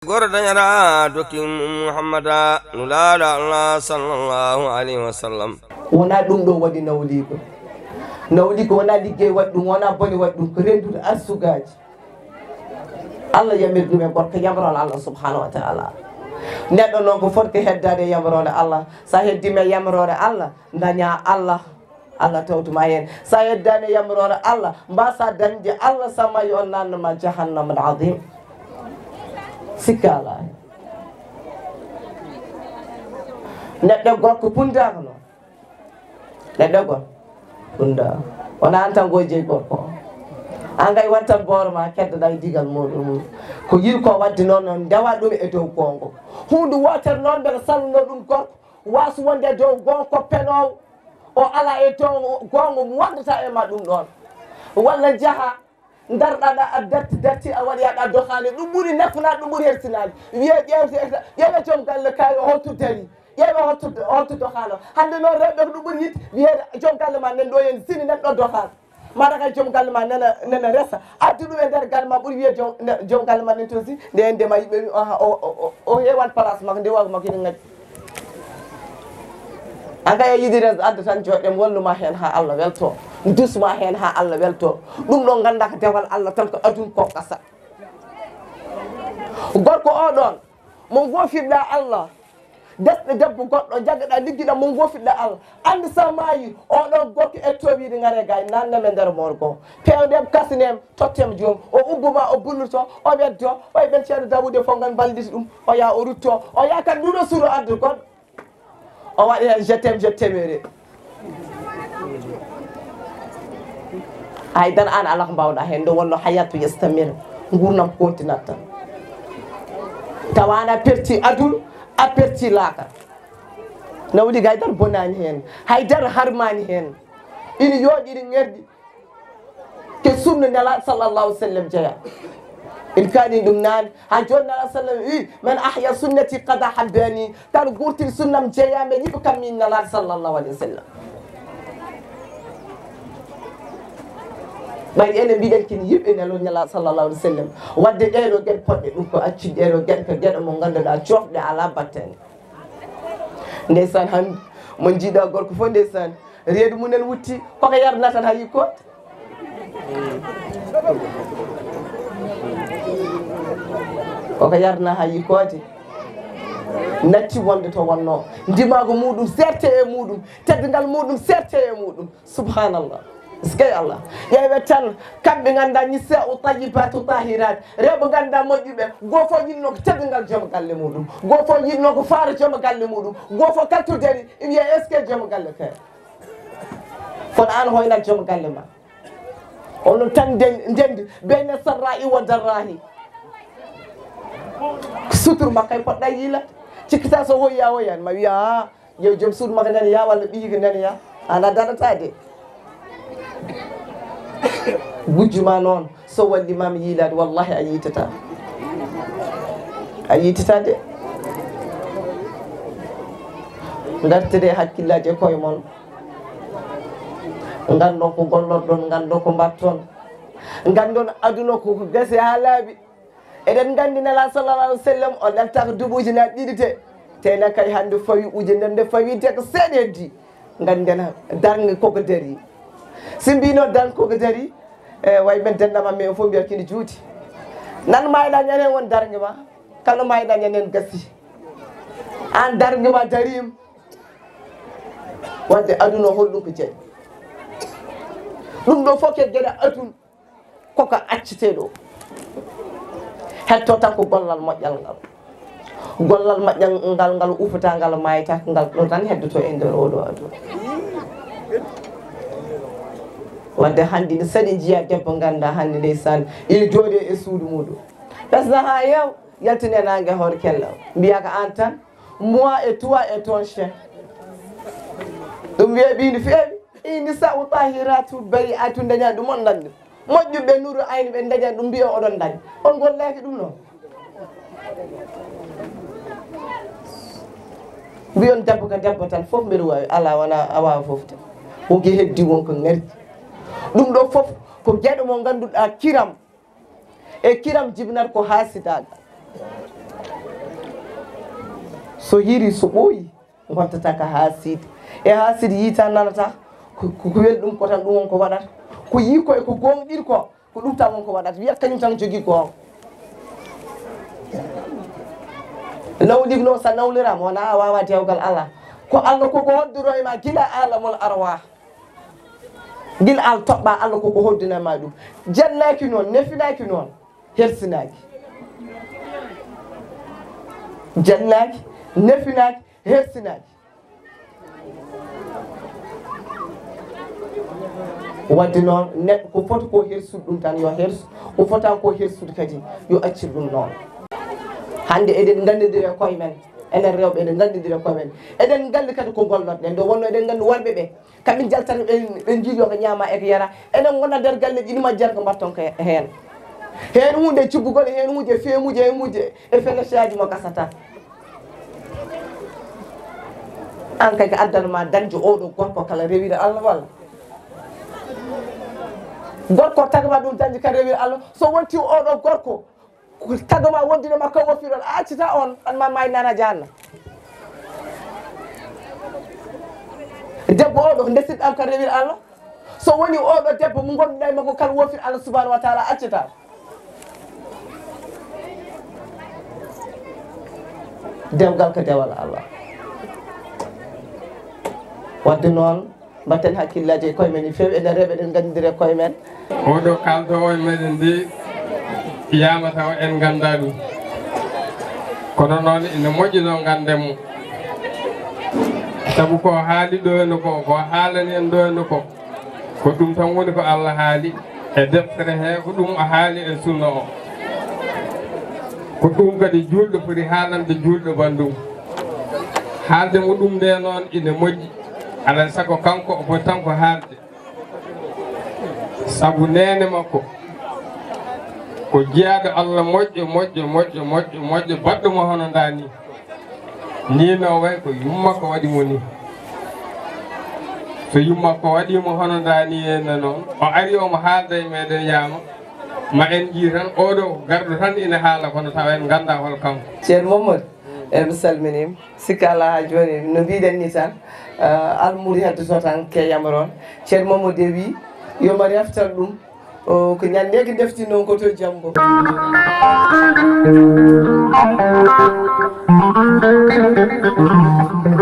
Gordanyara dokin Muhammada nulala Allah sallallahu alaihi wasallam wona ɗum ɗo waɗi nawli ko wona liggey waɗi ɗum wona bone waɗi ɗum ko rendude arsugaji Allah yamir ɗum e gorko yamrole Allah subhanahu wa ta'ala neɗɗo noon ko foti heddade yamrode Allah sa heddima yamrode Allah daña Allah tawtuma hen sa heddani yamrode Allah mbasa dañde Allah samayi on nannoma jahannama al azim sikka ala neɗɗo gorko pundaka noon neɗɗo gorko punda wona an tan gojeyi gorko an gay wattan booro ma keddoɗa e digal muɗum ko yiri ko wadde noon noon ndewa ɗum e dow gongo hunde wotere noon ɓeɗa salluno ɗum gorko wasu wonde e dow gonko penowo o ala e dow gongo wondata e ma ɗum ɗon walla jaaha darɗaɗa a darti a waɗi aɗa dohani ɗum ɓuuri nafnade ɗum ɓuuri hersinade wiye ƴeewe joom galle kayi holto dari ƴeewe holto dohano hande noon rewɓe ko ɗum ɓuuri yitte wiyede joom galle ma nan ɗo hen sini nan ɗo dohan mata kay joom galle ma nana resa addi ɗum e nder galle ma ɓuuri wiye joom galle ma nen toon si nde en ndema yimɓe wi o hewan place makko nde waga makko ene ngadi an kay a yiɗi res adda tan joɗɗen walluma hen ha Allah welto dusma hen ha Allah welto ɗum ɗo ganda ko dewal Allah tan ko adun ko kasa gorko oɗon mo gofirɗa Allah desɗe debbo goɗɗo jaggaɗa ligguiɗa mo gofirɗa Allah andi sa maayi oɗon gorko ettowiide gaare gay nanneme nder morgo pewndem kasinem tottem joom o ubbuma o bullorto o weddo oye ɓen ceerno Dawude fof gan balliti ɗum o yaa o rutto o yaa kadi ɗuɗo suuro addu goɗɗo o waɗi hen jettemere haydara an ala ko mbawɗa hen nde wonno hayatu yestamir gurnam continat tan tawana perti adul a perti laaka nawli ga haydara bonani hen haydara harmani hen ina yooɗi ɗi ŋerɗi ke sunna nela sallallahu sallam jeeya in kaani ɗum naane ha joni nela sallam wi man ahya sunnati qada habbani tan gurtiri sunnam jeeyame yiɓe kam min nelaɗo sallllahu alayhi wa sallam ɓayde enen mbiɗen kene yimɓe nelo nela sallllahu alih w sallam wadde ɗeɗo gueɗe poɗɗe ɗum ko acci ɗeɗo gueɗe ko gueɗe mo ganduɗa jofɗe ala battane ndeysan hande mo jiiɗa gorko fof ndeysan reedu mumen wutti koko yarna tan ha yikkote koko yarna ha yikkode natti wonde to wonno ndimago muɗum serte e muɗum teddugal muɗum serte e muɗum subhanallah skay Allah ƴeewe tan kamɓe ganda nisa o tayyibatu tahirat rewɓe ganda moƴƴuɓe goto fof yinno ko teddugal joom galle muɗum goto fof yinno ko faara joom galle muɗum goto fof kala to dari wiye est ce que joom galle kay kono an hoynat joom galle ma onon tan ndendi beyne sarra'i wa darrahi sutur makko e poɗɗa yiilata cikkita so woyani ma wiya yew joom suudu makko nani ya walla ɓiyi ko nani ya ana daɗata de gujjuma noon so wallimama yiilade wallahi a yitata de gartire hakkillaji e koye moon gandon ko gollotɗon gandon ko mbatton gandon aduna koko gasi ha laaɓi eɗen gandi nela sallallah alih w sallam o ɗalta ko duuɓi ujunaje ɗiɗi tene kay hande fawi ujunere nde fawi te ko seeɗa heddi ganden darge koko daari si mbino darge koko daari way men dendama men fof mbiyata kene juuti nan mayɗa ñanen won dargue ma kala mayɗa ñanen gasi an dargue ma darima wadde aduna holɗum ko jeeyi ɗum ɗo fof ke gueɗe aduna koko acceteɗo hetto tan ko gollal moƴƴal ngal ngal ufata ngal mayta ngal ɗo tan heddoto e nder oɗo aduna wadde hande ne saɗi jiiya debbo ganda hande ndeysan ina jooɗi e suudu muɗum ɓesda ha yew yaltine nangue hoore kella mbiya ko an tan moi et toi et ton chien ɗum wiye ɓiinde feewi ini sa u tahiratu bari atu dañani ɗum on dañde moƴƴuɓe nuru ayni ɓe dañani ɗum mbiya oɗon dañ on gollaki ɗum noon mbiyon debbo ko debbo tan foof mbiɗa wawi ala wona a wawa foof tan wonko heddi wonko ŋardi ɗum ɗo foof ko gueɗe mo ganduɗa kiram e kiram jibinata ko hasidagal so hiri so ɓooyi gontata ka haaside e haaside yiita nanata ko weli ɗum ko tan ɗum won ko waɗata ko yii koye ko gonɗiɗi ko ɗum tan won ko waɗata wiyata kañum tan jogii goonga nawligno sa nawlirama wona a wawa dewgal Allah ko Allah koko hoddiro e ma gila alamol arwah gila al toɓɓa Allah koko hoddinama ɗum jannaki noon nefinaki noon hersinaki jannaki nefinaki hersinaki wadde noon neɗɗo ko foti ko hersude ɗum tan yo hersu ko fotan ko hersude kadi yo accir ɗum noon hande eɗen gandidire koye men enen rewɓe eɗen gandidire koye men eɗen gandi kadi ko gollotɗen nde wonno eɗen gandi worɓe ɓe kamɓe jaltata ɓe jiiɗo ko ñaama eko yara enen gona nder galle ɗinima jargo mbatton ko heen heen hunde cibbugol heen hunde feemuji e mujje e féléchage mo gasata an kay ko addanma dañde oɗo gorko kala rewire Allah walla gorko tagama ɗum dañde ka rewire Allah so wonti oɗo gorko tagama wondine makko wofiɗon a accita on anma maynana janna debbo oɗo ko ndesiɗɗam ka rewire Allah so woni oɗo debbo mo gonɗuɗa e makko kala wofiɗo Allah subahanahu wa taala accita dewgal ko dewal Allah wadde noon mbatten hakkillaji e koye men no fewi enen rewɓe eɗen gandidire koye men oɗo kaldowo e meɗen ndi yama taw en ganda ɗum kono noon ene moƴƴino gandemo saabu ko haali ɗo henno ko haalani en ɗo henno ko ɗum tan woni ko Allah haali e deftere he ko ɗum o haali e sunna o ko ɗum kadi julɗo foti haalande julɗo bandum haalde mo ɗum nde noon ine moƴƴi alay sago kanko o foti tan ko haalde saabu nene makko ko jeyaɗo Allah moƴƴo baɗɗo mo hono ndani ni no way ko yumma ko waɗi mo ni so yumma ko waɗimo hono ndani henna noon o ari omo haalda e meɗen yama ma en jii tan oɗo garɗo tan ina haala kono tawa en ganda hol kanko ceerno Mamadou mi salminima sikka ala ha joni no mbiɗen ni tan almuri heddoto tan ke yamaron ceerno Mamadou e wi yomo reftan ɗum ko ñande ko defti noon ko to janggo